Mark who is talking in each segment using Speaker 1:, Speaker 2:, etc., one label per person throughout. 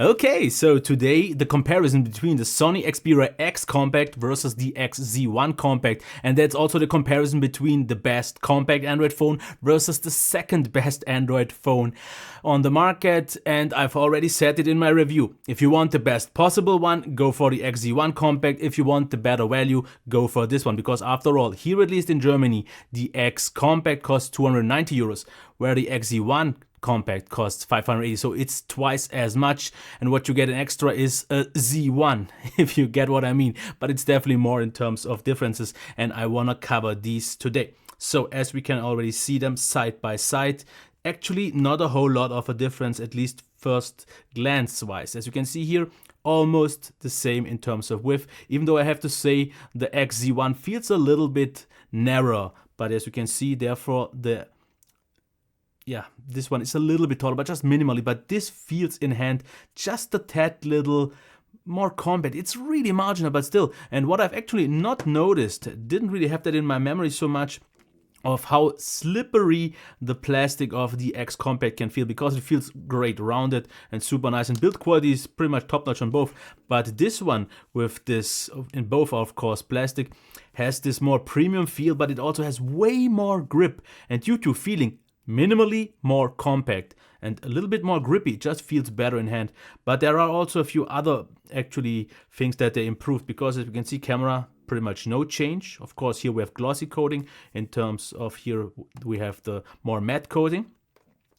Speaker 1: Okay, so today the comparison between the Sony Xperia X Compact versus the XZ1 Compact, and that's also the comparison between the best compact Android phone versus the second best Android phone on the market, and I've already said it in my review. If you want the best possible one, go for the XZ1 Compact. If you want the better value, go for this one, because after all, here at least in Germany, the X Compact costs 290 euros, where the XZ1 Compact costs 580, so it's twice as much, and what you get in extra is a Z1, if you get what I mean, but it's definitely more in terms of differences, and I want to cover these today. So as we can already see them side by side, actually not a whole lot of a difference, at least first glance wise. As you can see here, almost the same in terms of width, even though I have to say the XZ1 feels a little bit narrower, but as you can see, therefore this one is a little bit taller, but just minimally. But this feels in hand just a tad little more compact. It's really marginal, but still. And what I've actually not noticed, didn't really have that in my memory so much, of how slippery the plastic of the X Compact can feel, because it feels great, rounded and super nice, and build quality is pretty much top notch on both. But this one, with this in both of course plastic, has this more premium feel, but it also has way more grip, and due to feeling minimally more compact and a little bit more grippy, it just feels better in hand. But there are also a few other actually things that they improved, because as you can see, camera pretty much no change. Of course, here we have glossy coating. In terms of here, we have the more matte coating.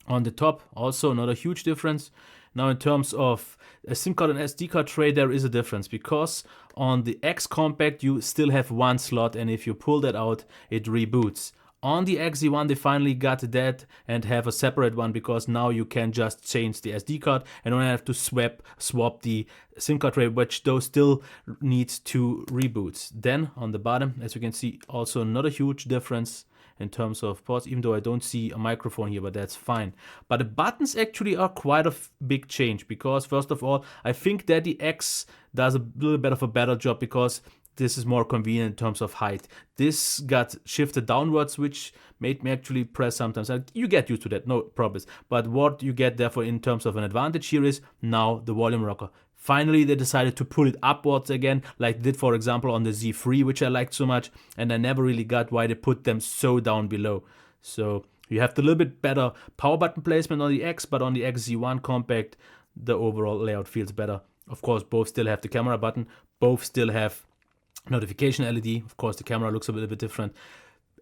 Speaker 1: On the top, also not a huge difference. Now in terms of a SIM card and SD card tray, there is a difference, because on the X Compact you still have one slot, and if you pull that out, it reboots. On the XZ1 they finally got that and have a separate one, because now you can just change the SD card and don't have to swap the SIM card tray, which though still needs 2 reboots. Then on the bottom, as you can see, also not a huge difference in terms of ports, even though I don't see a microphone here, but that's fine. But the buttons actually are quite a big change, because first of all, I think that the X does a little bit of a better job, because this is more convenient in terms of height. This got shifted downwards, which made me actually press sometimes. You get used to that, no problems. But what you get therefore in terms of an advantage here is now the volume rocker. Finally, they decided to pull it upwards again, like they did, for example, on the Z3, which I liked so much, and I never really got why they put them so down below. So you have the little bit better power button placement on the X, but on the XZ1 Compact, the overall layout feels better. Of course, both still have the camera button, both still have notification LED. Of course, the camera looks a little bit different.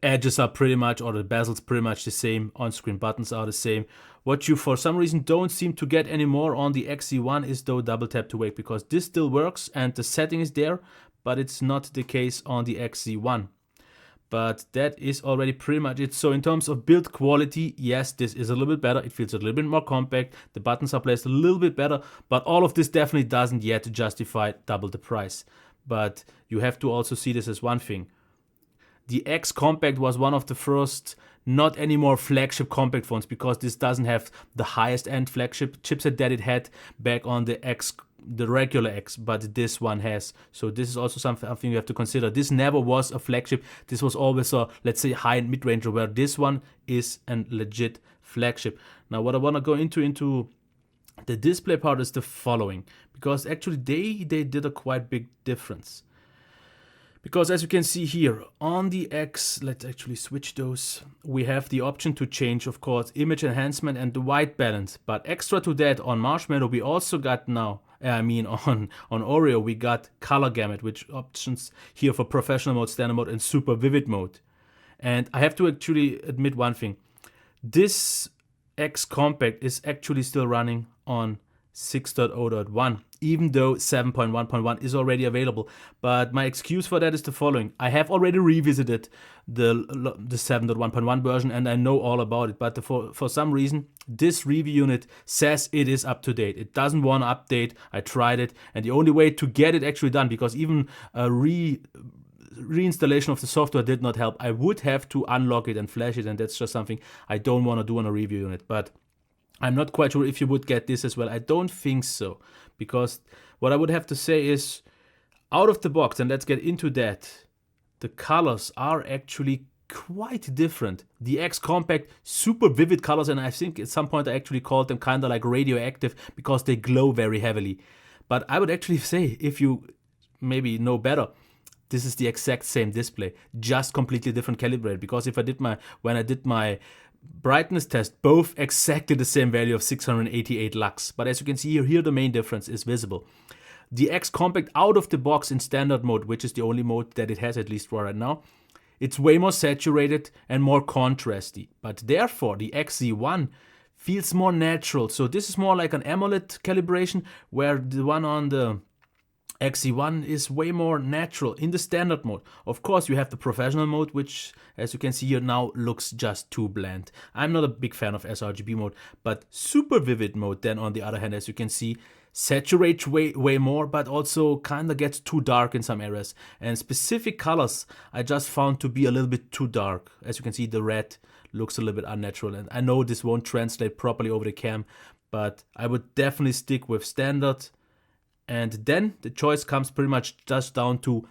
Speaker 1: Edges are pretty much, or the bezel's pretty much the same. On-screen buttons are the same. What you for some reason don't seem to get anymore on the XZ1 is though double tap to wake, because this still works and the setting is there, but it's not the case on the XZ1. But that is already pretty much it. So in terms of build quality, yes, this is a little bit better. It feels a little bit more compact. The buttons are placed a little bit better, but all of this definitely doesn't yet justify double the price. But you have to also see this as one thing. The X Compact was one of the first not anymore flagship compact phones, because this doesn't have the highest end flagship chipset that it had back on the regular X, but this one has. So this is also something you have to consider. This never was a flagship. This was always a, let's say, high and mid-range, where this one is a legit flagship. Now what I want to go into the display part is the following, because actually they did a quite big difference. Because as you can see here on the X, let's actually switch those. We have the option to change, of course, image enhancement and the white balance. But extra to that, on Marshmallow we also got now, on Oreo we got color gamut, which options here for professional mode, standard mode and super vivid mode. And I have to actually admit one thing. This X Compact is actually still running on 6.0.1, even though 7.1.1 is already available. But my excuse for that is the following. I have already revisited the 7.1.1 version and I know all about it, but for some reason this review unit says it is up to date. It doesn't want to update. I tried it, and the only way to get it actually done, because even a reinstallation of the software did not help. I would have to unlock it and flash it, and that's just something I don't want to do on a review unit. But I'm not quite sure if you would get this as well. I don't think so, because what I would have to say is, out of the box, and let's get into that, the colors are actually quite different. The X Compact, super vivid colors, and I think at some point I actually called them kind of like radioactive because they glow very heavily. But I would actually say, if you maybe know better, this is the exact same display, just completely different calibrated. Because if I did when I did my brightness test, both exactly the same value of 688 lux. But as you can see here the main difference is visible. The X Compact out of the box in standard mode, which is the only mode that it has at least for right now, it's way more saturated and more contrasty. But therefore the XZ1 feels more natural. So this is more like an AMOLED calibration, where the one on the XZ1 is way more natural in the standard mode. Of course, you have the professional mode, which, as you can see here now, looks just too bland. I'm not a big fan of sRGB mode, but super vivid mode then, on the other hand, as you can see, saturates way more, but also kind of gets too dark in some areas. And specific colors I just found to be a little bit too dark. As you can see, the red looks a little bit unnatural. And I know this won't translate properly over the cam, but I would definitely stick with standard. And then the choice comes pretty much just down to,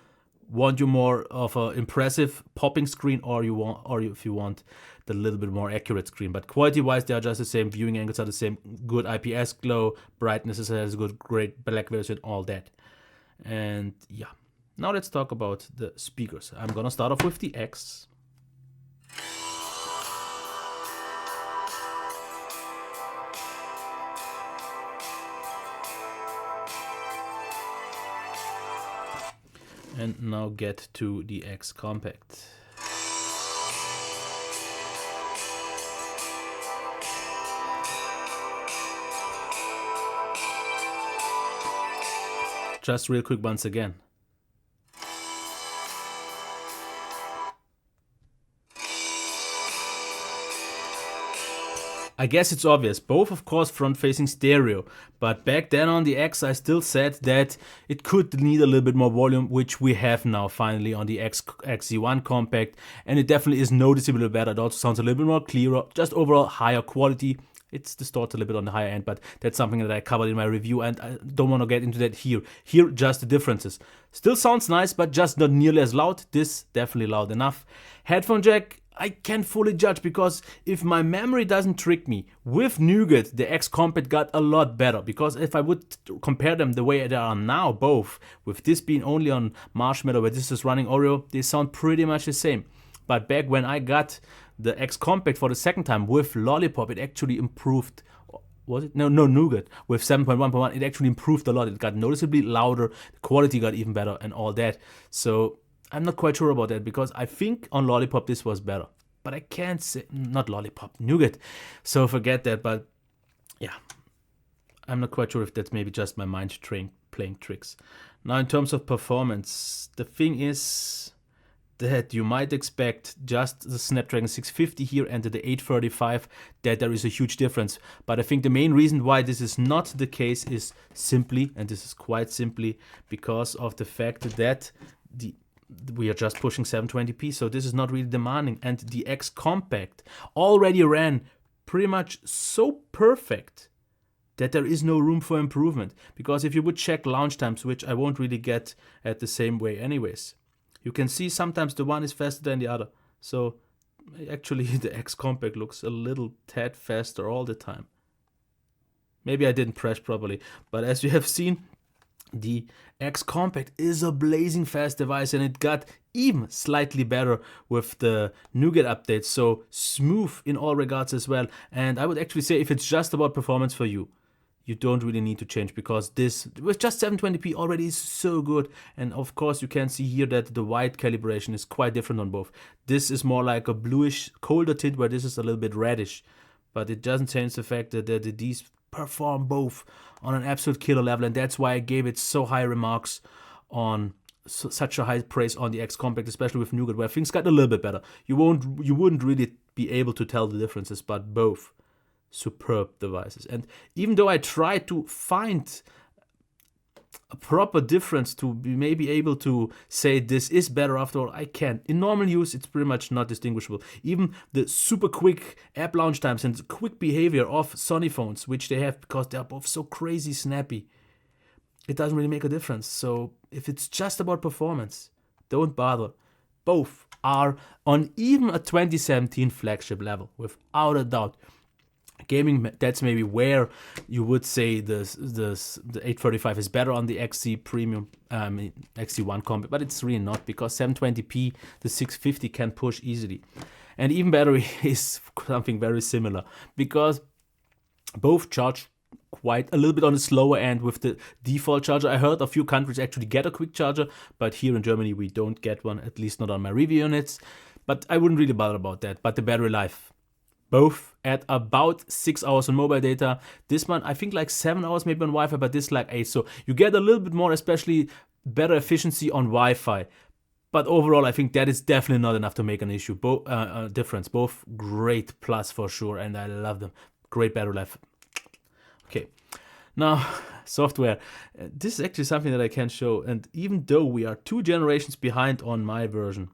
Speaker 1: want you more of an impressive popping screen, or if you want the little bit more accurate screen. But quality-wise, they are just the same. Viewing angles are the same. Good IPS glow, brightness has good, great black version, all that. And yeah, now let's talk about the speakers. I'm gonna start off with the X. And now get to the X Compact. Just real quick once again. I guess it's obvious, both of course front-facing stereo, but back then on the X I still said that it could need a little bit more volume, which we have now finally on the XZ1 Compact, and it definitely is noticeably better. It also sounds a little bit more clearer, just overall higher quality. It's distorted a little bit on the higher end, but that's something that I covered in my review, and I don't want to get into that here. Here, just the differences. Still sounds nice, but just not nearly as loud. This definitely loud enough. Headphone jack, I can't fully judge, because if my memory doesn't trick me, with Nougat, the X Compact got a lot better. Because if I would compare them the way they are now, both, with this being only on Marshmallow, where this is running Oreo, they sound pretty much the same. But back when I got the X Compact for the second time with Lollipop, it actually improved. Was it? No, Nougat. With 7.1.1, it actually improved a lot. It got noticeably louder, the quality got even better, and all that. So I'm not quite sure about that, because I think on Lollipop this was better. But I can't say, not Lollipop, Nougat. So forget that, but yeah. I'm not quite sure if that's maybe just my mind playing tricks. Now in terms of performance, the thing is that you might expect just the Snapdragon 650 here and the 835 that there is a huge difference. But I think the main reason why this is not the case is simply, and this is quite simply, because of the fact that we are just pushing 720p, so this is not really demanding. And the X Compact already ran pretty much so perfect that there is no room for improvement. Because if you would check launch times, which I won't really get at the same way anyways, you can see sometimes the one is faster than the other. So actually the X Compact looks a little tad faster all the time. Maybe I didn't press properly, but as you have seen, the X Compact is a blazing fast device, and it got even slightly better with the Nougat update. So smooth in all regards as well. And I would actually say, if it's just about performance for you, you don't really need to change, because this with just 720p already is so good. And of course you can see here that the white calibration is quite different on both. This is more like a bluish colder tint, where this is a little bit reddish, but it doesn't change the fact that these perform both on an absolute killer level. And that's why I gave it so high remarks on such a high praise on the X Compact, especially with Nougat, where things got a little bit better. You wouldn't really be able to tell the differences, but both superb devices. And even though I tried to find a proper difference to be maybe able to say this is better, after all, I can't. In normal use, it's pretty much not distinguishable. Even the super quick app launch times and quick behavior of Sony phones, which they have because they're both so crazy snappy, it doesn't really make a difference. So if it's just about performance, don't bother. both are on even a 2017 flagship level, without a doubt. Gaming, that's maybe where you would say the 835 is better on the XZ Premium, XZ1 Compact, but it's really not, because 720p the 650 can push easily. And even battery is something very similar, because both charge quite a little bit on the slower end with the default charger. I heard a few countries actually get a quick charger, but here in Germany we don't get one, at least not on my review units. But I wouldn't really bother about that. But the battery life, both at about 6 hours on mobile data. This one, I think like 7 hours maybe on Wi-Fi, but this like 8. So you get a little bit more, especially better efficiency on Wi-Fi. But overall, I think that is definitely not enough to make an issue. Difference. Both great plus for sure, and I love them. Great battery life. Okay, now software. This is actually something that I can show, and even though we are 2 generations behind on my version,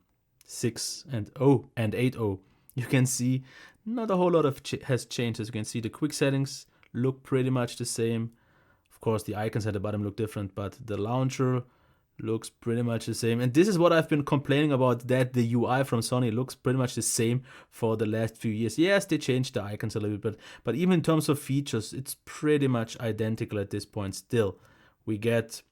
Speaker 1: 6 and 0 and 8.0, you can see not a whole lot has changed. As you can see, the quick settings look pretty much the same. Of course, the icons at the bottom look different, but the launcher looks pretty much the same. And this is what I've been complaining about, that the UI from Sony looks pretty much the same for the last few years. Yes, they changed the icons a little bit, but even in terms of features, it's pretty much identical at this point still. We get,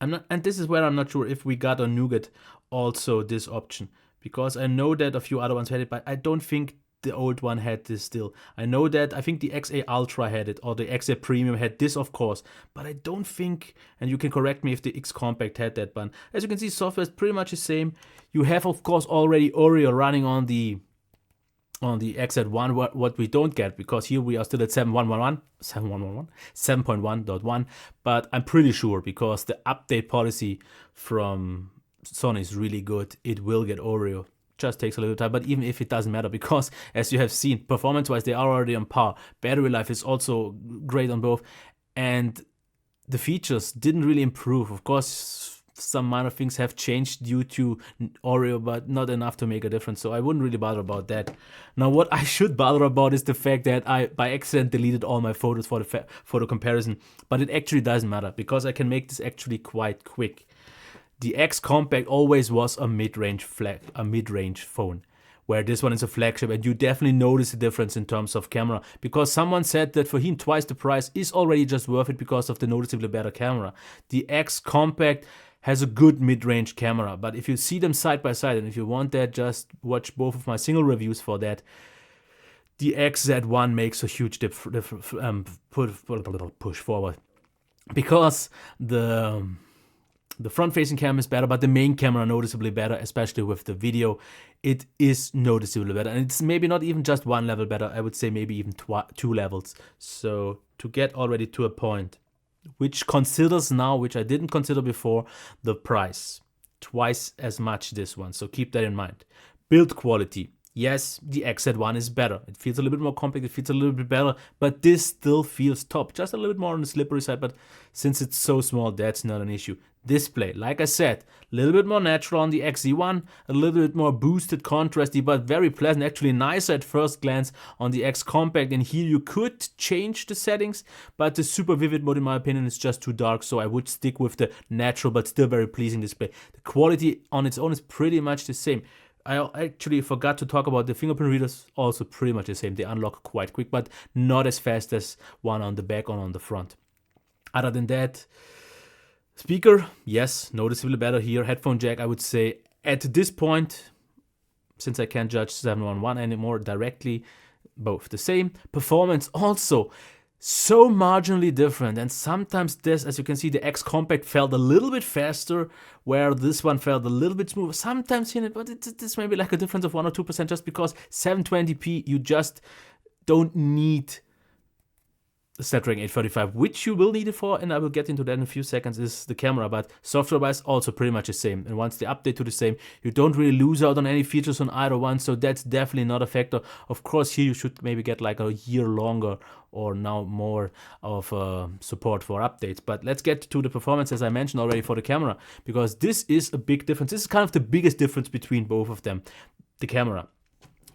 Speaker 1: and this is where I'm not sure if we got on Nougat also this option, because I know that a few other ones had it, but I don't think the old one had this still. I know that, I think the XA Ultra had it, or the XA Premium had this, of course, but I don't think, and you can correct me if the X Compact had that one. As you can see, software is pretty much the same. You have, of course, already Oreo running on the XZ1, what we don't get, because here we are still at 7.1.1, but I'm pretty sure, because the update policy from Sony is really good, it will get Oreo. Just takes a little time, but even if it doesn't matter, because as you have seen, performance-wise, they are already on par. Battery life is also great on both, and the features didn't really improve. Of course, some minor things have changed due to Oreo, but not enough to make a difference, so I wouldn't really bother about that. Now, what I should bother about is the fact that I, by accident, deleted all my photos for the photo comparison, but it actually doesn't matter, because I can make this actually quite quick. The X Compact always was a mid-range phone, where this one is a flagship, and you definitely notice the difference in terms of camera, because someone said that for him twice the price is already just worth it because of the noticeably better camera. The X Compact has a good mid-range camera, but if you see them side by side, and if you want that, just watch both of my single reviews for that. The XZ1 makes a huge push forward, because the front-facing camera is better, but the main camera noticeably better, especially with the video. It is noticeably better, and it's maybe not even just one level better. I would say maybe even 2 levels. So to get already to a point, which considers now, which I didn't consider before, the price. Twice as much this one, so keep that in mind. Build quality. Yes, the XZ1 is better. It feels a little bit more compact, it feels a little bit better, but this still feels top. Just a little bit more on the slippery side, but since it's so small, that's not an issue. Display, like I said, a little bit more natural on the XZ1, a little bit more boosted, contrasty, but very pleasant, actually nicer at first glance on the X Compact. And here you could change the settings, but the super vivid mode, in my opinion, is just too dark, so I would stick with the natural but still very pleasing display. The quality on its own is pretty much the same. I actually forgot to talk about the fingerprint readers, also pretty much the same. They unlock quite quick, but not as fast as one on the back or on the front. Other than that, speaker, yes, noticeably better here. Headphone jack, I would say at this point, since I can't judge 711 anymore directly, both the same. Performance also so marginally different, and sometimes this, as you can see, the X Compact felt a little bit faster, where this one felt a little bit smoother. Sometimes in it, but this may be like a difference of 1 or 2%, just because 720p, you just don't need Snapdragon 835, which you will need it for, and I will get into that in a few seconds, is the camera, but software-wise also pretty much the same. And once they update to the same, you don't really lose out on any features on either one, so that's definitely not a factor. Of course, here you should maybe get like a year longer or now more of support for updates. But let's get to the performance, as I mentioned already, for the camera, because this is a big difference. This is kind of the biggest difference between both of them, the camera.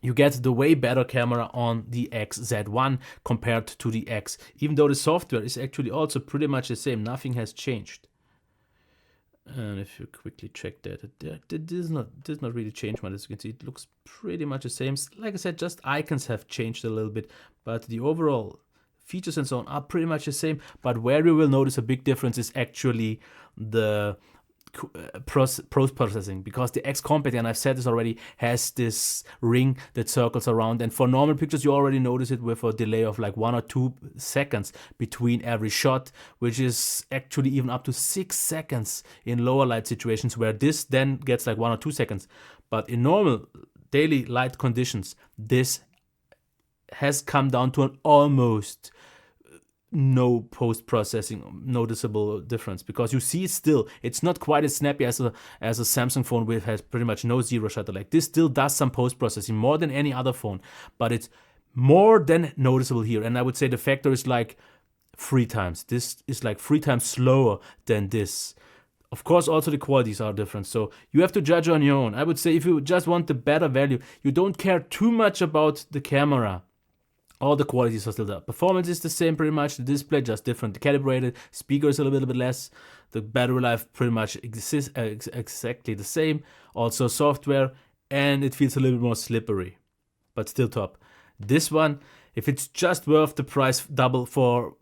Speaker 1: You get the way better camera on the XZ1 compared to the X, even though the software is actually also pretty much the same. Nothing has changed. And if you quickly check that, it does not really change much. As you can see, it looks pretty much the same. Like I said, just icons have changed a little bit, but the overall features and so on are pretty much the same. But where you will notice a big difference is actually the post-processing, because the X Compact, and I've said this already, has this ring that circles around, and for normal pictures you already notice it with a delay of like 1 or 2 seconds between every shot, which is actually even up to 6 seconds in lower light situations, where this then gets like 1 or 2 seconds. But in normal daily light conditions, this has come down to an almost no post-processing noticeable difference, because you see still it's not quite as snappy as a Samsung phone which has pretty much no zero shutter. Like this still does some post-processing more than any other phone, but it's more than noticeable here. And I would say the factor is like 3 times. This is like 3 times slower than this. Of course, also the qualities are different, so you have to judge on your own. I would say if you just want the better value, you don't care too much about the camera, all the qualities are still there. Performance is the same pretty much, the display just different, calibrated, speaker is a little bit less, the battery life pretty much exactly the same, also software, and it feels a little bit more slippery, but still top. This one, if it's just worth the price double for,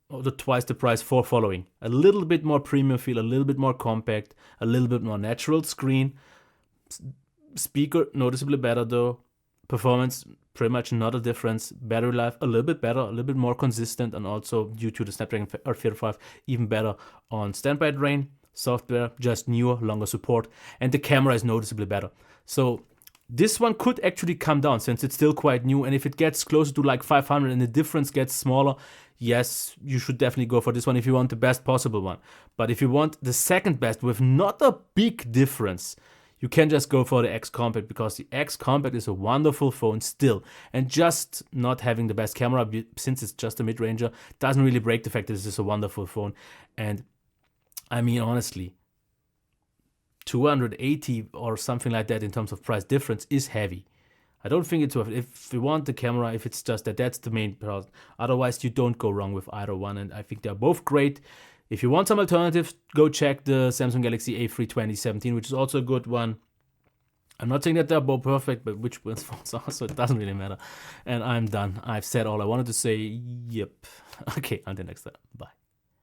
Speaker 1: or twice the price for following, a little bit more premium feel, a little bit more compact, a little bit more natural screen, speaker noticeably better though, performance pretty much not a difference, battery life a little bit better, a little bit more consistent, and also due to the Snapdragon 845 even better on standby drain, software just newer, longer support, and the camera is noticeably better. So this one could actually come down since it's still quite new, and if it gets closer to like 500 and the difference gets smaller, yes, you should definitely go for this one if you want the best possible one. But if you want the second best with not a big difference, you can just go for the X Compact, because the X Compact is a wonderful phone still. And just not having the best camera, since it's just a mid-ranger, doesn't really break the fact that this is a wonderful phone. And I mean, honestly, 280 or something like that in terms of price difference is heavy. I don't think it's worth it. If you want the camera, if it's just that, that's the main part. Otherwise, you don't go wrong with either one, and I think they're both great. If you want some alternatives, go check the Samsung Galaxy A3 2017, which is also a good one. I'm not saying that they're both perfect, but which ones are, so it doesn't really matter. And I'm done. I've said all I wanted to say. Yep. Okay, until next time. Bye.